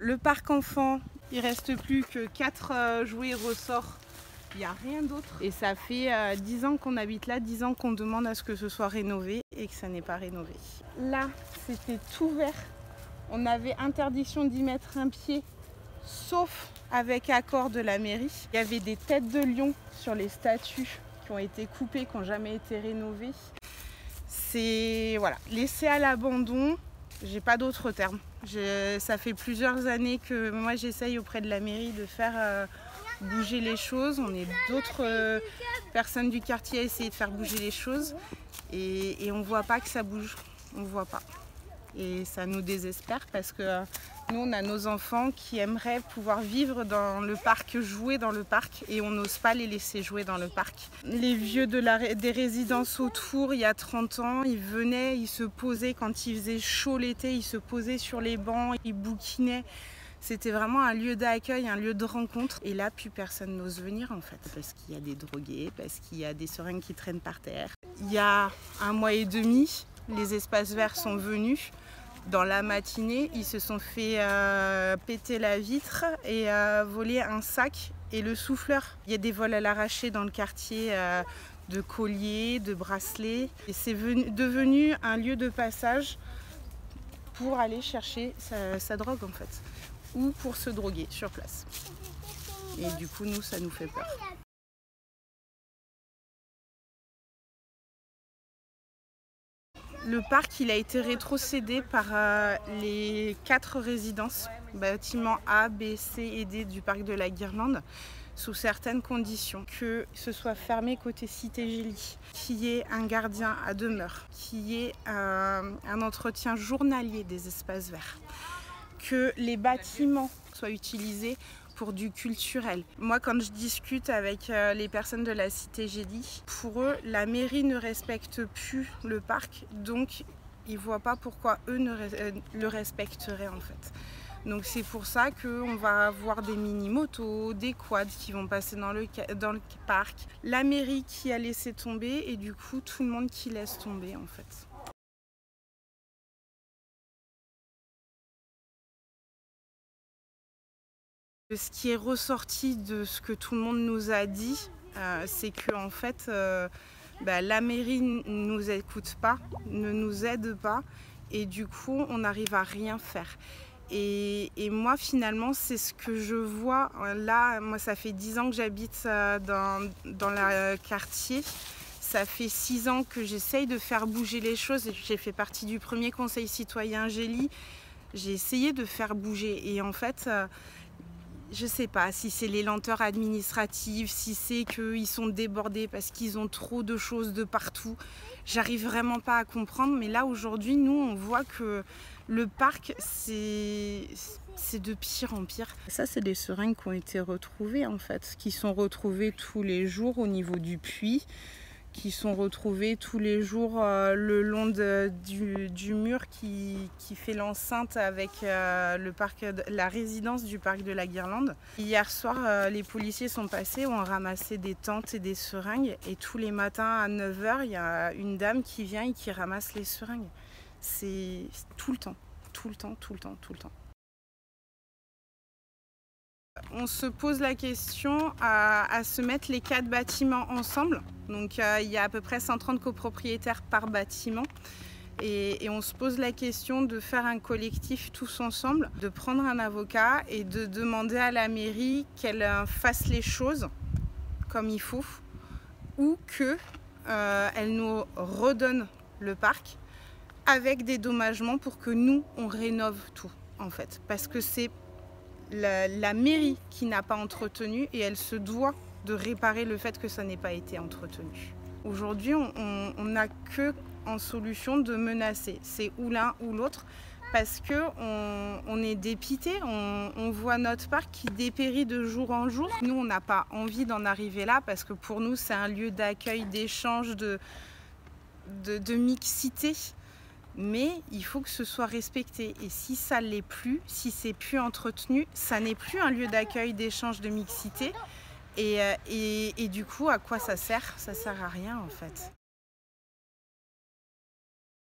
Le parc enfant, il reste plus que 4 jouets ressorts. Il n'y a rien d'autre. Et ça fait 10 ans qu'on habite là, 10 ans qu'on demande à ce que ce soit rénové et que ça n'est pas rénové. Là, c'était tout vert. On avait interdiction d'y mettre un pied, sauf avec accord de la mairie. Il y avait des têtes de lion sur les statues qui ont été coupées, qui n'ont jamais été rénovées. C'est voilà, laissé à l'abandon. J'ai pas d'autre terme. Ça fait plusieurs années que moi j'essaye auprès de la mairie de faire bouger les choses. On est d'autres personnes du quartier à essayer de faire bouger les choses et on voit pas que ça bouge. On voit pas. Et ça nous désespère parce que nous on a nos enfants qui aimeraient pouvoir vivre dans le parc, jouer dans le parc et on n'ose pas les laisser jouer dans le parc. Les vieux des résidences autour il y a 30 ans, ils venaient, ils se posaient quand il faisait chaud l'été, ils se posaient sur les bancs, ils bouquinaient. C'était vraiment un lieu d'accueil, un lieu de rencontre. Et là, plus personne n'ose venir en fait, parce qu'il y a des drogués, parce qu'il y a des seringues qui traînent par terre. Il y a 1 mois et demi, les espaces verts sont venus. Dans la matinée, ils se sont fait péter la vitre et voler un sac et le souffleur. Il y a des vols à l'arraché dans le quartier de colliers, de bracelets. Et c'est devenu un lieu de passage pour aller chercher sa drogue en fait. Ou pour se droguer sur place. Et du coup, nous, ça nous fait peur. Le parc, il a été rétrocédé par les 4 résidences, bâtiments A, B, C et D du parc de la Guirlande, sous certaines conditions. Que ce soit fermé côté Cité Gélie, qu'il y ait un gardien à demeure, qu'il y ait un entretien journalier des espaces verts, que les bâtiments soient utilisés pour du culturel. Moi, quand je discute avec les personnes de la Cité Gélie, pour eux, la mairie ne respecte plus le parc, donc ils ne voient pas pourquoi eux le respecteraient en fait. Donc c'est pour ça qu'on va avoir des mini-motos, des quads qui vont passer dans le parc, la mairie qui a laissé tomber et du coup tout le monde qui laisse tomber en fait. Ce qui est ressorti de ce que tout le monde nous a dit, c'est que en fait, la mairie ne nous écoute pas, ne nous aide pas, et du coup, on n'arrive à rien faire. Et moi, finalement, c'est ce que je vois. Là, moi, ça fait 10 ans que j'habite dans le quartier. Ça fait 6 ans que j'essaye de faire bouger les choses. J'ai fait partie du premier conseil citoyen Gélie. J'ai essayé de faire bouger. Et en fait, je sais pas si c'est les lenteurs administratives, si c'est qu'ils sont débordés parce qu'ils ont trop de choses de partout. J'arrive vraiment pas à comprendre, mais là aujourd'hui, nous, on voit que le parc, c'est de pire en pire. Ça, c'est des seringues qui ont été retrouvées en fait, qui sont retrouvées tous les jours au niveau du puits, qui sont retrouvés tous les jours le long du mur qui fait l'enceinte avec la résidence du parc de la Guirlande. Hier soir, les policiers sont passés, ont ramassé des tentes et des seringues et tous les matins à 9 h, il y a une dame qui vient et qui ramasse les seringues. C'est tout le temps, tout le temps, tout le temps, tout le temps. On se pose la question à se mettre les 4 bâtiments ensemble. Donc il y a à peu près 130 copropriétaires par bâtiment. Et on se pose la question de faire un collectif tous ensemble, de prendre un avocat et de demander à la mairie qu'elle fasse les choses comme il faut ou qu'elle nous redonne le parc avec des dédommagements pour que nous, on rénove tout en fait. Parce que c'est la mairie qui n'a pas entretenu et elle se doit de réparer le fait que ça n'ait pas été entretenu. Aujourd'hui, on n'a que en solution de menacer. C'est ou l'un ou l'autre parce qu'on est dépité, on voit notre parc qui dépérit de jour en jour. Nous, on n'a pas envie d'en arriver là parce que pour nous, c'est un lieu d'accueil, d'échange, de mixité. Mais il faut que ce soit respecté. Et si ça ne l'est plus, si c'est plus entretenu, ça n'est plus un lieu d'accueil, d'échange, de mixité. Et du coup, à quoi ça sert? Ça sert à rien en fait.